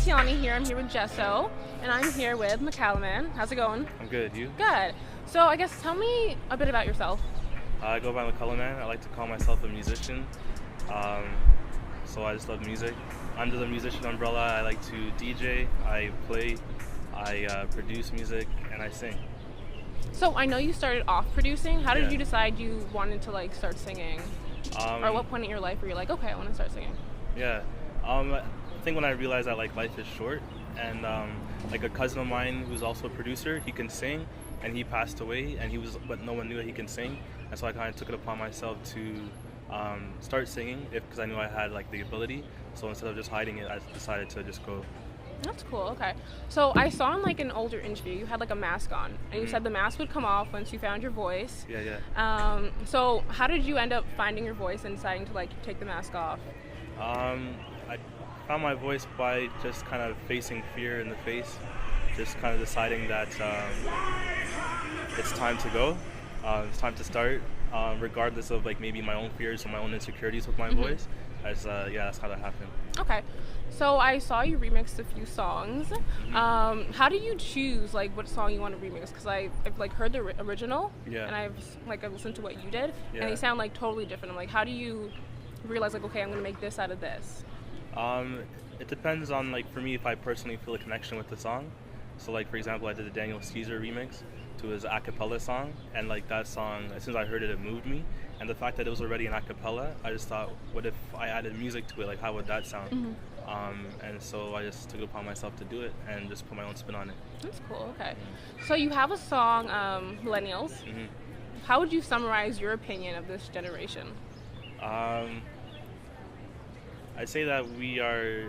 Tionna here. I'm here with Jesso, and I'm here with McCallaman. How's it going? I'm good. You? Good. So I guess tell me a bit about yourself. I go by McCallaman. I like to call myself a musician. So I just love music. Under the musician umbrella, I like to DJ, I play, I produce music, and I sing. So I know you started off producing. How did Yeah. you decide you wanted to start singing? Or at what point in your life were you like, okay, I want to start singing? Yeah. I think when I realized that life is short, and a cousin of mine who's also a producer, he can sing, and he passed away, but no one knew that he can sing, and so I kind of took it upon myself to start singing because I knew I had the ability. So instead of just hiding it, I decided to just go. That's cool. Okay. So I saw in an older interview you had a mask on, and you said the mask would come off once you found your voice. Yeah. So how did you end up finding your voice and deciding to take the mask off? I found my voice by just kind of facing fear in the face, just kind of deciding that it's time to go, it's time to start, regardless of maybe my own fears or my own insecurities with my voice. That's how that happened. Okay. So I saw you remixed a few songs. How do you choose what song you want to remix? Because I've heard the original, and I've listened to what you did, and they sound totally different. I'm how do you realize okay, I'm gonna make this out of this? It depends on for me if I personally feel a connection with the song. So for example, I did the Daniel Caesar remix to his a cappella song, and that song, as soon as I heard it, it moved me. And the fact that it was already an a cappella, I just thought, what if I added music to it? How would that sound? And so I just took it upon myself to do it and just put my own spin on it. That's cool. Okay. So you have a song, Millennials. How would you summarize your opinion of this generation? I'd say that we are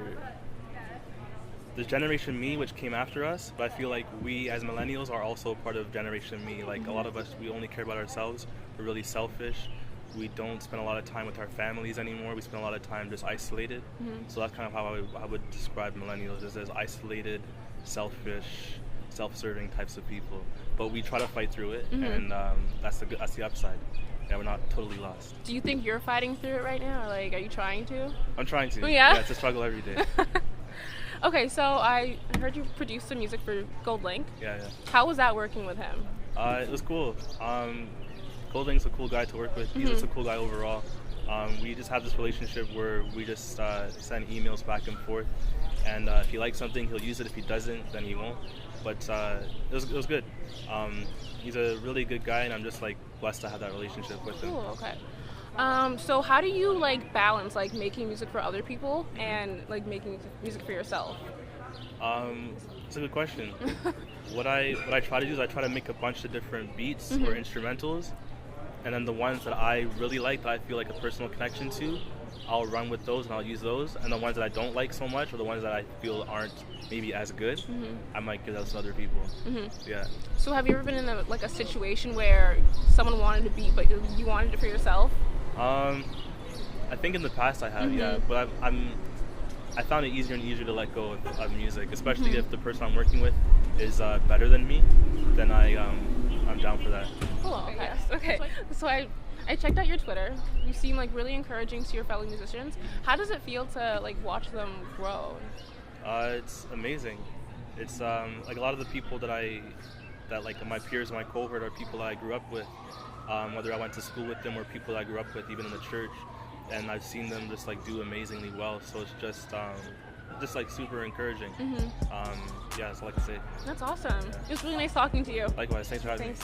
the generation me, which came after us, but I feel we as millennials are also part of generation me. A lot of us, we only care about ourselves. We're really selfish. We don't spend a lot of time with our families anymore. We spend a lot of time just isolated. So that's kind of how I would describe millennials, as isolated, selfish, self-serving types of people. But we try to fight through it, and that's the upside. Yeah, we're not totally lost. Do you think you're fighting through it right now? Or are you trying to? I'm trying to. Yeah? Yeah, it's a struggle every day. Okay, so I heard you produced some music for Goldlink. Yeah. How was that working with him? It was cool. Goldlink's a cool guy to work with. He's just a cool guy overall. We just have this relationship where we just send emails back and forth, and if he likes something, he'll use it. If he doesn't, then he won't. But it was good. He's a really good guy, and I'm just blessed to have that relationship with him. Cool. Okay. So how do you balance making music for other people and making music for yourself? It's a good question. What I try to do is I try to make a bunch of different beats or instrumentals, and then the ones that I really like, that I feel a personal connection to, I'll run with those and I'll use those. And the ones that I don't like so much, or the ones that I feel aren't maybe as good, I might give those to other people. Yeah. So have you ever been in a situation where someone wanted a beat but you wanted it for yourself? I think in the past I have, yeah. But I found it easier and easier to let go of music, especially if the person I'm working with is better than me. Then I'm down for that. Cool. Okay. Yes. Okay. So I checked out your Twitter. You seem really encouraging to your fellow musicians. How does it feel to watch them grow? It's amazing. It's a lot of the people that my peers, my cohort, are people that I grew up with. Whether I went to school with them or people that I grew up with, even in the church, and I've seen them just do amazingly well. So it's just super encouraging. Yeah, that's all I can say. That's awesome. Yeah. It was really nice talking to you. Likewise. Thanks for having me.